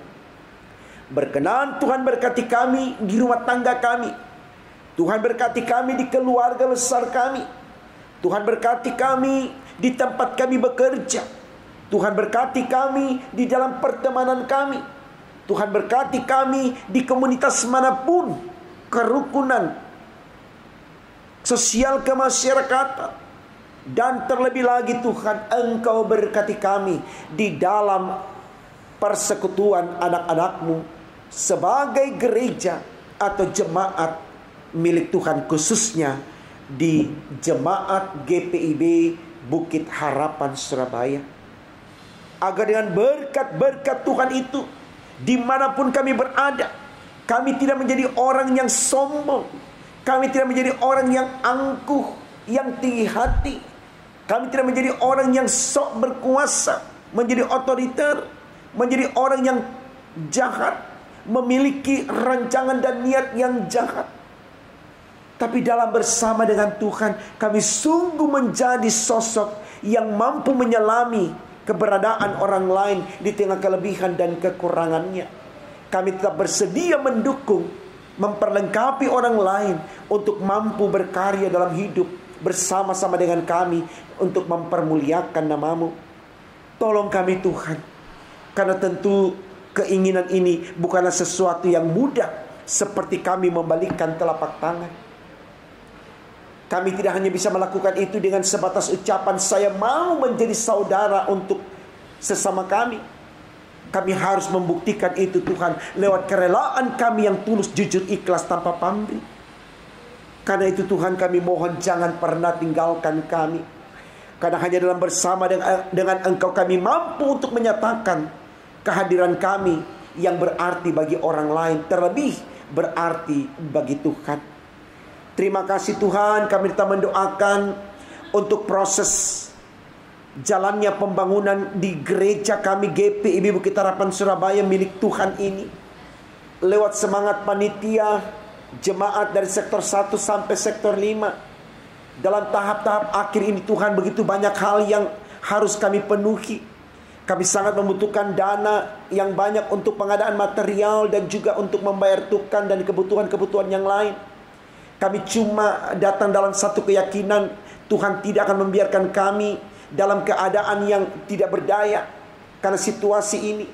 berkenan Tuhan berkati kami di rumah tangga kami. Tuhan berkati kami di keluarga besar kami. Tuhan berkati kami di tempat kami bekerja. Tuhan berkati kami di dalam pertemanan kami. Tuhan berkati kami di komunitas manapun, kerukunan, sosial kemasyarakatan. Dan terlebih lagi Tuhan, Engkau berkati kami di dalam persekutuan anak-anak-Mu sebagai gereja atau jemaat milik Tuhan, khususnya di jemaat GPIB Bukit Harapan Surabaya. Agar dengan berkat-berkat Tuhan itu, dimanapun kami berada, kami tidak menjadi orang yang sombong, kami tidak menjadi orang yang angkuh, yang tinggi hati, kami tidak menjadi orang yang sok berkuasa, menjadi otoriter, menjadi orang yang jahat, memiliki rancangan dan niat yang jahat. Tapi dalam bersama dengan Tuhan, kami sungguh menjadi sosok yang mampu menyelami keberadaan orang lain di tengah kelebihan dan kekurangannya. Kami tetap bersedia mendukung, memperlengkapi orang lain untuk mampu berkarya dalam hidup bersama-sama dengan kami untuk mempermuliakan nama-Mu. Tolong kami Tuhan, karena tentu keinginan ini bukanlah sesuatu yang mudah, seperti kami membalikkan telapak tangan. Kami tidak hanya bisa melakukan itu dengan sebatas ucapan saya mau menjadi saudara untuk sesama kami. Kami harus membuktikan itu Tuhan lewat kerelaan kami yang tulus, jujur, ikhlas, tanpa pamrih. Karena itu Tuhan kami mohon jangan pernah tinggalkan kami. Karena hanya dalam bersama dengan Engkau kami mampu untuk menyatakan kehadiran kami yang berarti bagi orang lain, terlebih berarti bagi Tuhan. Terima kasih Tuhan, kami tetap mendoakan untuk proses jalannya pembangunan di gereja kami GPIB Bukit Harapan Surabaya milik Tuhan ini. Lewat semangat panitia, jemaat dari sektor 1 sampai sektor 5. Dalam tahap-tahap akhir ini Tuhan, begitu banyak hal yang harus kami penuhi. Kami sangat membutuhkan dana yang banyak untuk pengadaan material dan juga untuk membayar tukang dan kebutuhan-kebutuhan yang lain. Kami cuma datang dalam satu keyakinan, Tuhan tidak akan membiarkan kami dalam keadaan yang tidak berdaya karena situasi ini.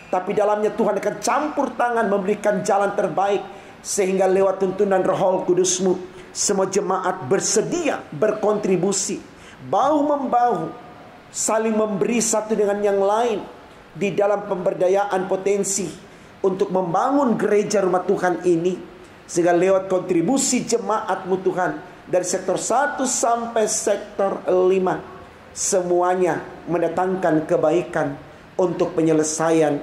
Tapi dalamnya Tuhan akan campur tangan memberikan jalan terbaik, sehingga lewat tuntunan Roh Kudus-Mu, semua jemaat bersedia berkontribusi, bahu-membahu, saling memberi satu dengan yang lain di dalam pemberdayaan potensi untuk membangun gereja rumah Tuhan ini. Sehingga lewat kontribusi jemaat-Mu Tuhan, dari sektor 1 sampai sektor 5, semuanya mendatangkan kebaikan untuk penyelesaian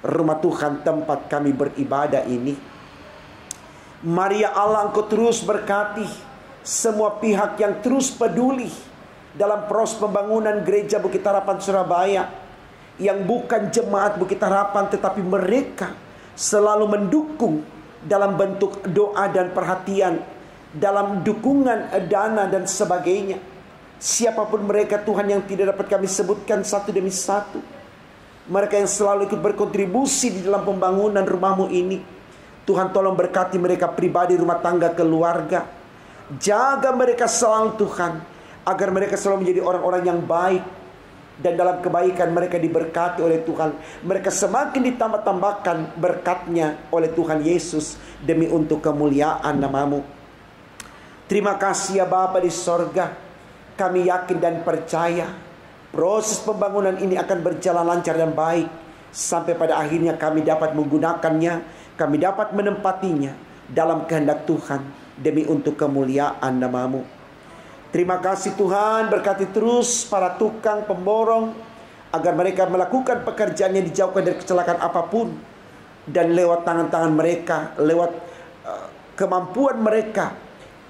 rumah Tuhan tempat kami beribadah ini. Mari ya Allah, Engkau terus berkati semua pihak yang terus peduli dalam proses pembangunan gereja Bukit Harapan Surabaya, yang bukan jemaat Bukit Harapan, tetapi mereka selalu mendukung dalam bentuk doa dan perhatian, dalam dukungan dana dan sebagainya. Siapapun mereka Tuhan yang tidak dapat kami sebutkan satu demi satu. Mereka yang selalu ikut berkontribusi di dalam pembangunan rumah-Mu ini. Tuhan tolong berkati mereka pribadi, rumah tangga, keluarga. Jaga mereka selalu Tuhan, agar mereka selalu menjadi orang-orang yang baik. Dan dalam kebaikan mereka diberkati oleh Tuhan. Mereka semakin ditambah-tambahkan berkatnya oleh Tuhan Yesus, demi untuk kemuliaan nama-Mu. Terima kasih ya Bapa di sorga. Kami yakin dan percaya proses pembangunan ini akan berjalan lancar dan baik, sampai pada akhirnya kami dapat menggunakannya, kami dapat menempatinya dalam kehendak Tuhan, demi untuk kemuliaan nama-Mu. Terima kasih Tuhan, berkati terus para tukang pemborong, agar mereka melakukan pekerjaannya dijauhkan dari kecelakaan apapun. Dan lewat tangan-tangan mereka, lewat kemampuan mereka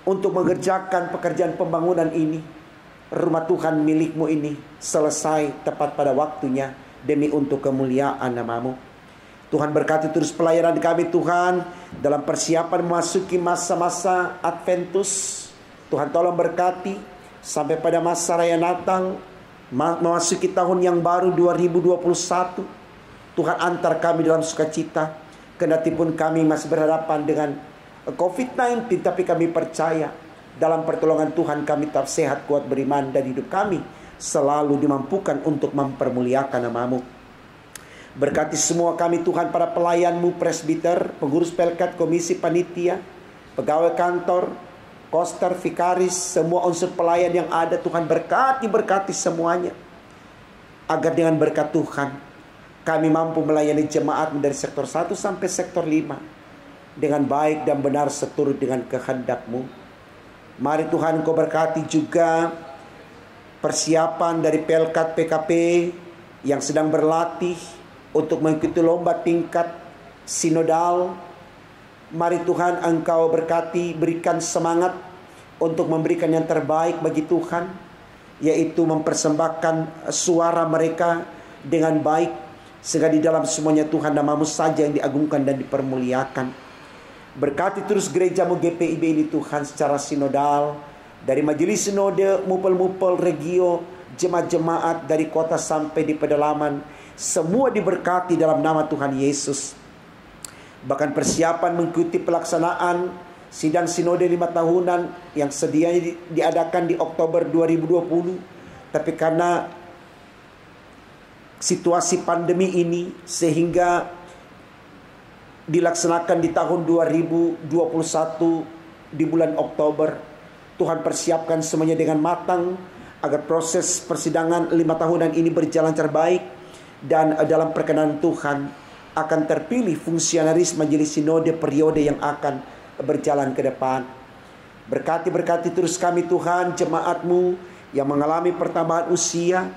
untuk mengerjakan pekerjaan pembangunan ini, rumah Tuhan milik-Mu ini selesai tepat pada waktunya, demi untuk kemuliaan nama-Mu. Tuhan berkati terus pelayanan kami Tuhan, dalam persiapan memasuki masa-masa Adventus. Tuhan tolong berkati sampai pada masa Raya Natal, memasuki tahun yang baru 2021. Tuhan antar kami dalam sukacita. Kendati pun kami masih berhadapan dengan COVID-19, tapi kami percaya dalam pertolongan Tuhan kami tetap sehat, kuat, beriman, dan hidup kami selalu dimampukan untuk mempermuliakan nama-Mu. Berkati semua kami Tuhan, para pelayan-Mu, presbiter, pengurus pelkat, komisi panitia, pegawai kantor, koster, vikaris, semua unsur pelayan yang ada Tuhan, berkati semuanya. Agar dengan berkat Tuhan kami mampu melayani jemaat dari sektor 1 sampai sektor 5 dengan baik dan benar seturut dengan kehendak-Mu. Mari Tuhan Kau berkati juga persiapan dari pelkat PKP yang sedang berlatih untuk mengikuti lomba tingkat sinodal. Mari Tuhan Engkau berkati, berikan semangat untuk memberikan yang terbaik bagi Tuhan, yaitu mempersembahkan suara mereka dengan baik, sehingga di dalam semuanya Tuhan nama-Mu saja yang diagungkan dan dipermuliakan. Berkati terus gereja-Mu GPIB ini Tuhan secara sinodal, dari majelis sinode, mupel-mupel, regio, jemaat-jemaat dari kota sampai di pedalaman, semua diberkati dalam nama Tuhan Yesus. Bahkan persiapan mengikuti pelaksanaan sidang sinode 5 tahunan yang sedianya diadakan di Oktober 2020, tapi karena situasi pandemi ini sehingga dilaksanakan di tahun 2021 di bulan Oktober. Tuhan persiapkan semuanya dengan matang agar proses persidangan 5 tahunan ini berjalan terbaik, dan dalam perkenan Tuhan akan terpilih fungsionaris majelis sinode periode yang akan berjalan ke depan. Berkati terus kami Tuhan, jemaat-Mu yang mengalami pertambahan usia,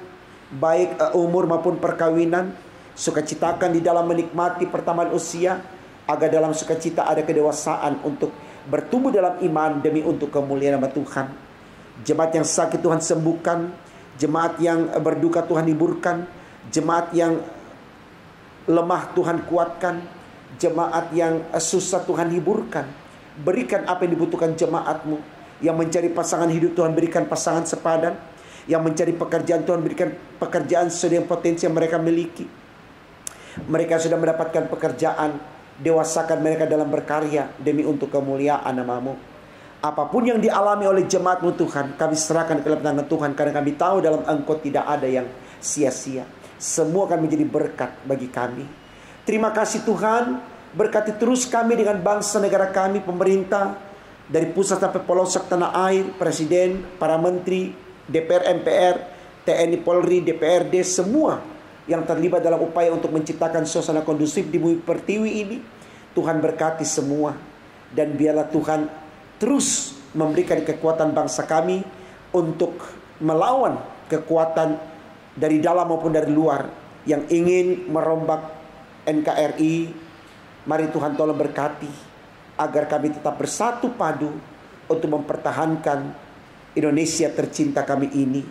baik umur maupun perkawinan. Sukacitakan di dalam menikmati pertambahan usia, agar dalam sukacita ada kedewasaan untuk bertumbuh dalam iman, demi untuk kemuliaan nama Tuhan. Jemaat yang sakit Tuhan sembuhkan, jemaat yang berduka Tuhan hiburkan, jemaat yang lemah Tuhan kuatkan, jemaat yang susah Tuhan hiburkan. Berikan apa yang dibutuhkan jemaat-Mu. Yang mencari pasangan hidup Tuhan berikan pasangan sepadan. Yang mencari pekerjaan Tuhan berikan pekerjaan sesuai dengan potensi yang mereka miliki. Mereka sudah mendapatkan pekerjaan, dewasakan mereka dalam berkarya demi untuk kemuliaan nama-Mu. Apapun yang dialami oleh jemaat-Mu Tuhan, kami serahkan ke dalam tangan Tuhan, karena kami tahu dalam Engkau tidak ada yang sia-sia. Semua akan menjadi berkat bagi kami. Terima kasih Tuhan, berkati terus kami dengan bangsa negara kami, pemerintah, dari pusat sampai pelosok tanah air, presiden, para menteri, DPR, MPR, TNI, Polri, DPRD, semua yang terlibat dalam upaya untuk menciptakan suasana kondusif di bumi pertiwi ini. Tuhan berkati semua, dan biarlah Tuhan terus memberikan kekuatan bangsa kami untuk melawan kekuatan dari dalam maupun dari luar yang ingin merombak NKRI. Mari Tuhan tolong berkati agar kami tetap bersatu padu untuk mempertahankan Indonesia tercinta kami ini,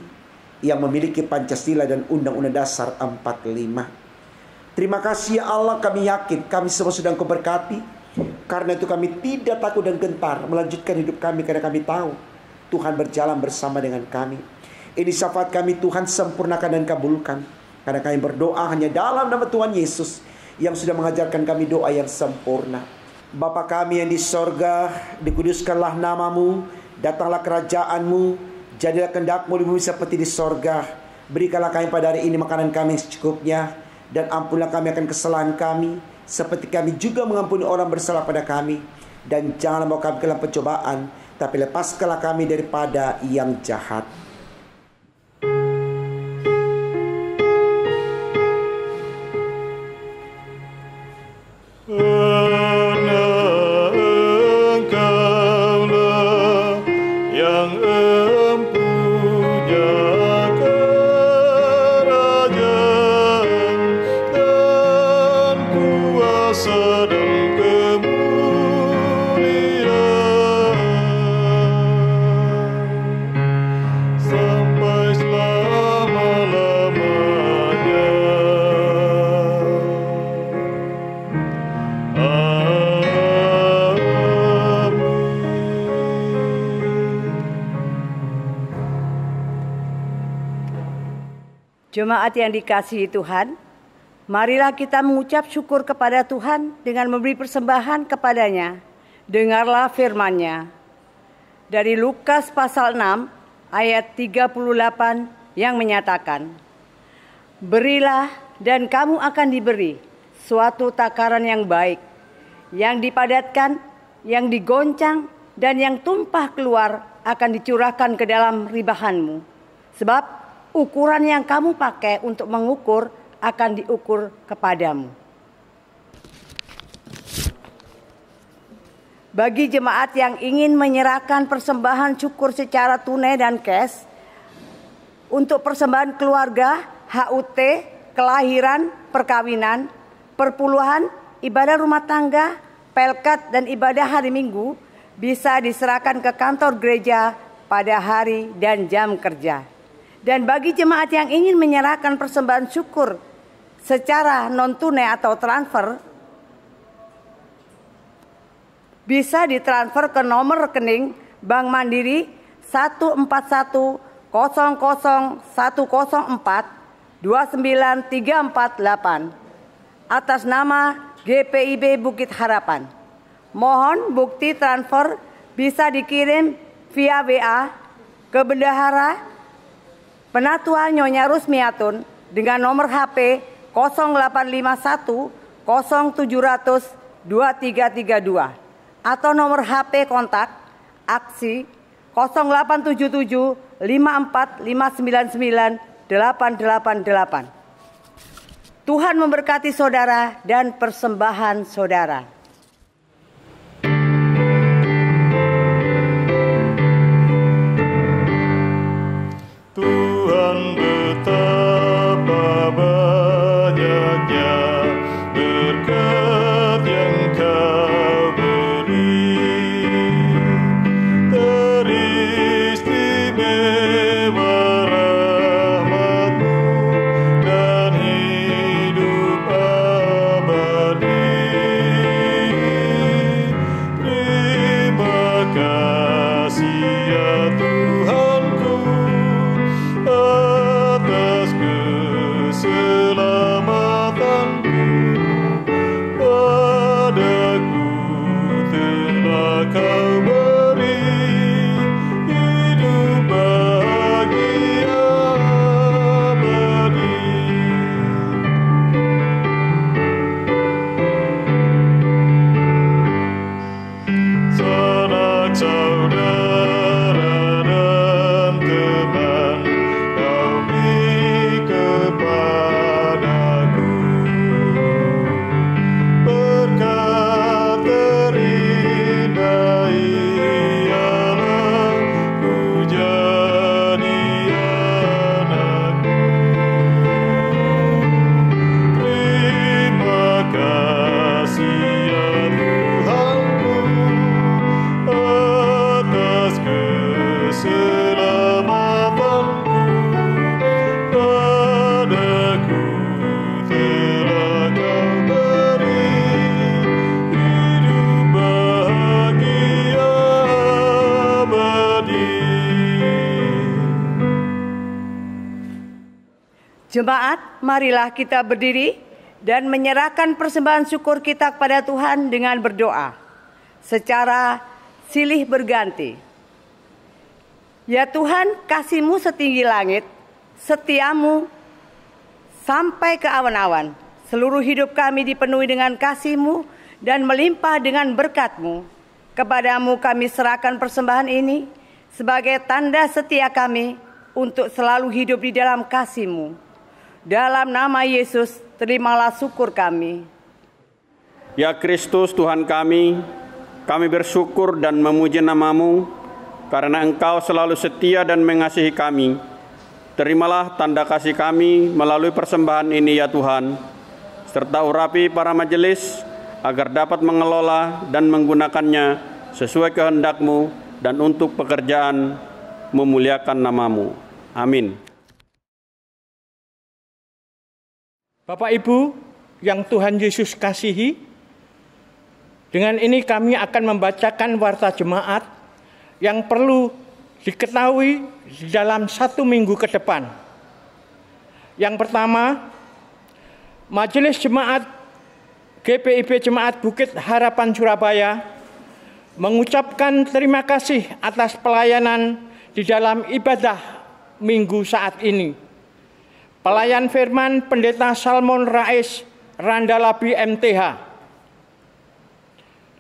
yang memiliki Pancasila dan Undang-Undang Dasar 45. Terima kasih ya Allah, kami yakin kami semua sudah Engkau berkati. Karena itu kami tidak takut dan gentar melanjutkan hidup kami, karena kami tahu Tuhan berjalan bersama dengan kami. Ini syafaat kami Tuhan, sempurnakan dan kabulkan. Karena kami berdoa hanya dalam nama Tuhan Yesus yang sudah mengajarkan kami doa yang sempurna. Bapa kami yang di sorga, dikuduskanlah namamu, datanglah kerajaanmu, jadilah kehendak-mu di bumi seperti di sorga. Berikanlah kami pada hari ini makanan kami secukupnya, dan ampunlah kami akan kesalahan kami, seperti kami juga mengampuni orang bersalah pada kami. Dan janganlah bawa kami ke dalam pencobaan, tapi lepaskanlah kami daripada yang jahat. Jemaat yang dikasihi Tuhan, marilah kita mengucap syukur kepada Tuhan dengan memberi persembahan kepadanya. Dengarlah firman-Nya. Dari Lukas pasal 6 ayat 38 yang menyatakan, "Berilah dan kamu akan diberi suatu takaran yang baik, yang dipadatkan, yang digoncang, dan yang tumpah keluar akan dicurahkan ke dalam ribahanmu. Sebab ukuran yang kamu pakai untuk mengukur akan diukur kepadamu." Bagi jemaat yang ingin menyerahkan persembahan syukur secara tunai dan cash untuk persembahan keluarga, HUT, kelahiran, perkawinan, perpuluhan, ibadah rumah tangga, pelkat, dan ibadah hari Minggu, bisa diserahkan ke kantor gereja pada hari dan jam kerja. Dan bagi jemaat yang ingin menyerahkan persembahan syukur secara non-tunai atau transfer, bisa ditransfer ke nomor rekening Bank Mandiri 1410004293448 atas nama GPIB Bukit Harapan. Mohon bukti transfer bisa dikirim via WA ke Bendahara Penatua Nyonya Rusmiatun dengan nomor HP 0851 0700 2332 atau nomor HP kontak Aksi 0877 54599 888. Tuhan memberkati saudara dan persembahan saudara. Tuhan betapa banyaknya berkat yang Kau beri, teristimewa rahmat-Mu dan hidup abadi. Jemaat, marilah kita berdiri dan menyerahkan persembahan syukur kita kepada Tuhan dengan berdoa secara silih berganti. Ya Tuhan, kasih-Mu setinggi langit, setia-Mu sampai ke awan-awan. Seluruh hidup kami dipenuhi dengan kasih-Mu dan melimpah dengan berkat-Mu. Kepadamu kami serahkan persembahan ini sebagai tanda setia kami untuk selalu hidup di dalam kasih-Mu. Dalam nama Yesus, terimalah syukur kami. Ya Kristus Tuhan kami bersyukur dan memuji nama-Mu karena Engkau selalu setia dan mengasihi kami. Terimalah tanda kasih kami melalui persembahan ini ya Tuhan, serta urapi para majelis agar dapat mengelola dan menggunakannya sesuai kehendak-Mu dan untuk pekerjaan memuliakan nama-Mu. Amin. Bapak Ibu yang Tuhan Yesus kasihi, dengan ini kami akan membacakan warta jemaat yang perlu diketahui di dalam 1 minggu ke depan. Yang pertama, Majelis Jemaat GPIB Jemaat Bukit Harapan Surabaya mengucapkan terima kasih atas pelayanan di dalam ibadah minggu saat ini. Pelayan firman Pendeta Salmon Rais Randalabi MTH,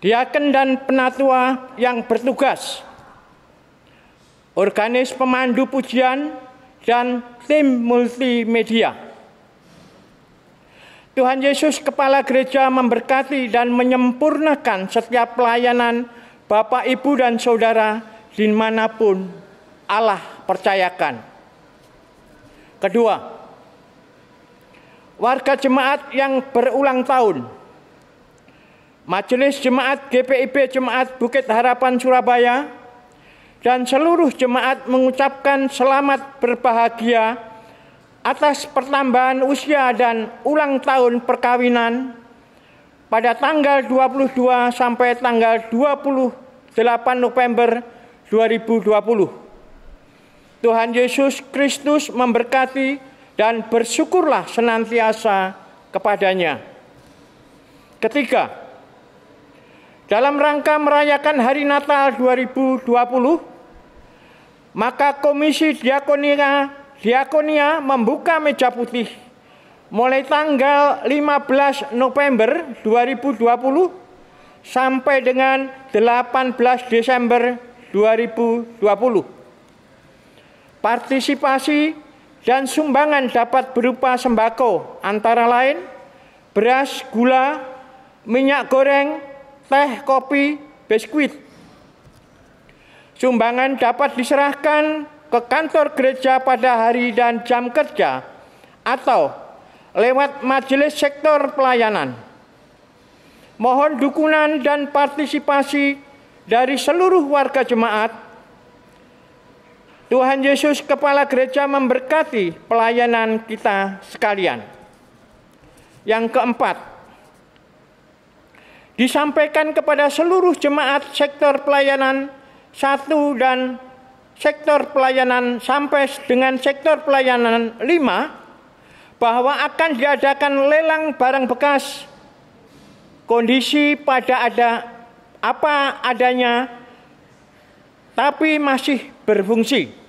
diaken dan penatua yang bertugas, organis pemandu pujian, dan tim multimedia. Tuhan Yesus Kepala Gereja memberkati dan menyempurnakan setiap pelayanan Bapak, Ibu, dan Saudara dimanapun Allah percayakan. Kedua, warga jemaat yang berulang tahun. Majelis Jemaat GPIB Jemaat Bukit Harapan Surabaya dan seluruh jemaat mengucapkan selamat berbahagia atas pertambahan usia dan ulang tahun perkawinan pada tanggal 22 sampai tanggal 28 November 2020. Tuhan Yesus Kristus memberkati dan bersyukurlah senantiasa kepadanya. Ketiga, dalam rangka merayakan Hari Natal 2020, maka Komisi Diakonia membuka meja putih mulai tanggal 15 November 2020 sampai dengan 18 Desember 2020. Partisipasi dan sumbangan dapat berupa sembako, antara lain beras, gula, minyak goreng, teh, kopi, biskuit. Sumbangan dapat diserahkan ke kantor gereja pada hari dan jam kerja atau lewat majelis sektor pelayanan. Mohon dukungan dan partisipasi dari seluruh warga jemaat. Tuhan Yesus Kepala Gereja memberkati pelayanan kita sekalian. Yang keempat, disampaikan kepada seluruh jemaat sektor pelayanan 1 dan sektor pelayanan sampai dengan sektor pelayanan 5 bahwa akan diadakan lelang barang bekas kondisi pada apa adanya tapi masih berfungsi.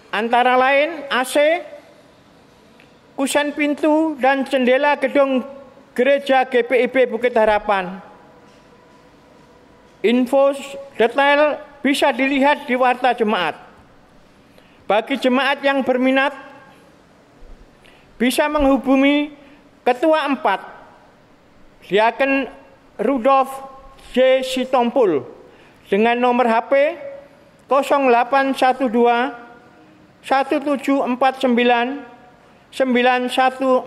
Antara lain AC, kusen pintu, dan jendela gedung gereja GPIB Bukit Harapan. Info detail bisa dilihat di warta jemaat. Bagi jemaat yang berminat, bisa menghubungi Ketua 4, Diaken Rudolf J. Sitompul, dengan nomor HP 0812 1749 9144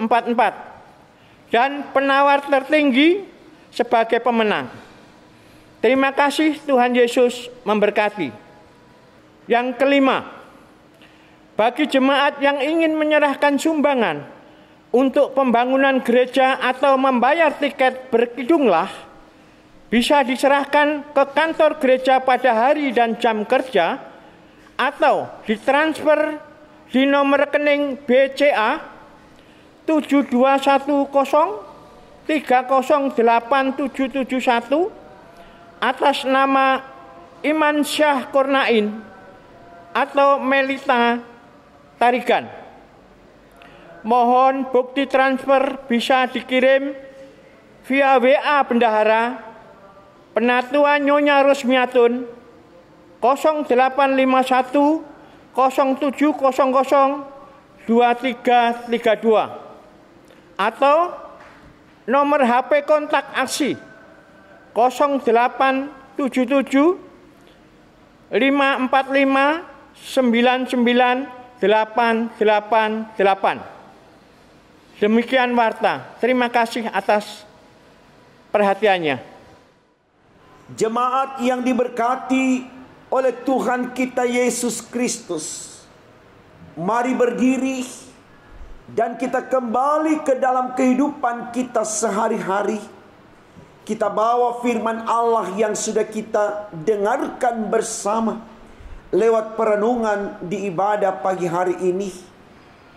dan penawar tertinggi sebagai pemenang. Terima kasih, Tuhan Yesus memberkati. Yang kelima, bagi jemaat yang ingin menyerahkan sumbangan untuk pembangunan gereja atau membayar tiket berkidunglah, bisa diserahkan ke kantor gereja pada hari dan jam kerja atau ditransfer di nomor rekening BCA 7210 308771 atas nama Iman Syah Kornain atau Melita Tarigan. Mohon bukti transfer bisa dikirim via WA Bendahara Penatua Nyonya Rusmiatun 0851 0700 2332 atau nomor HP kontak aksi 0877 545 99888. Demikian warta. Terima kasih atas perhatiannya. Jemaat yang diberkati oleh Tuhan kita Yesus Kristus, mari berdiri dan kita kembali ke dalam kehidupan kita sehari-hari. Kita bawa firman Allah yang sudah kita dengarkan bersama lewat perenungan di ibadah pagi hari ini.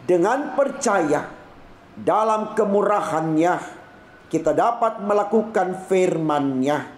Dengan percaya dalam kemurahan-Nya kita dapat melakukan firman-Nya.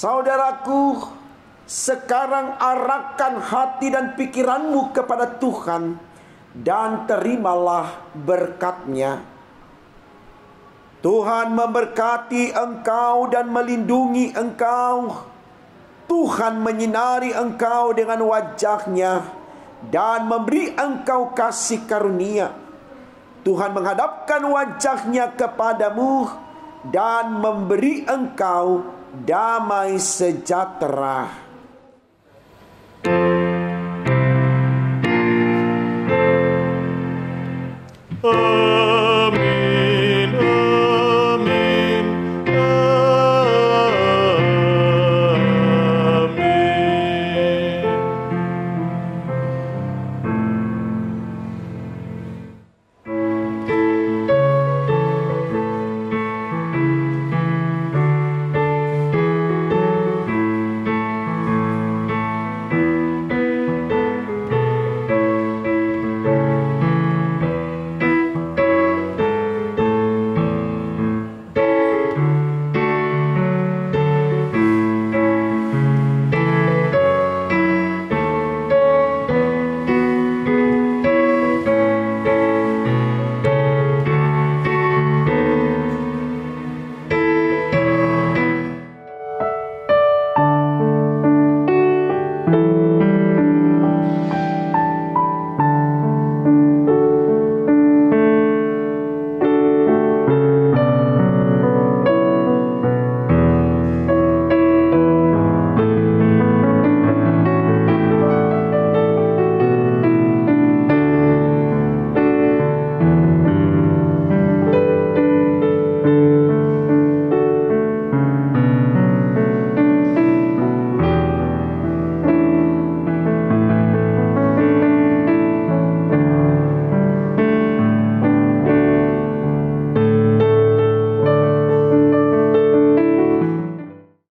Saudaraku, sekarang arahkan hati dan pikiranmu kepada Tuhan dan terimalah berkat-Nya. Tuhan memberkati engkau dan melindungi engkau. Tuhan menyinari engkau dengan wajah-Nya dan memberi engkau kasih karunia. Tuhan menghadapkan wajah-Nya kepadamu dan memberi engkau damai sejahtera.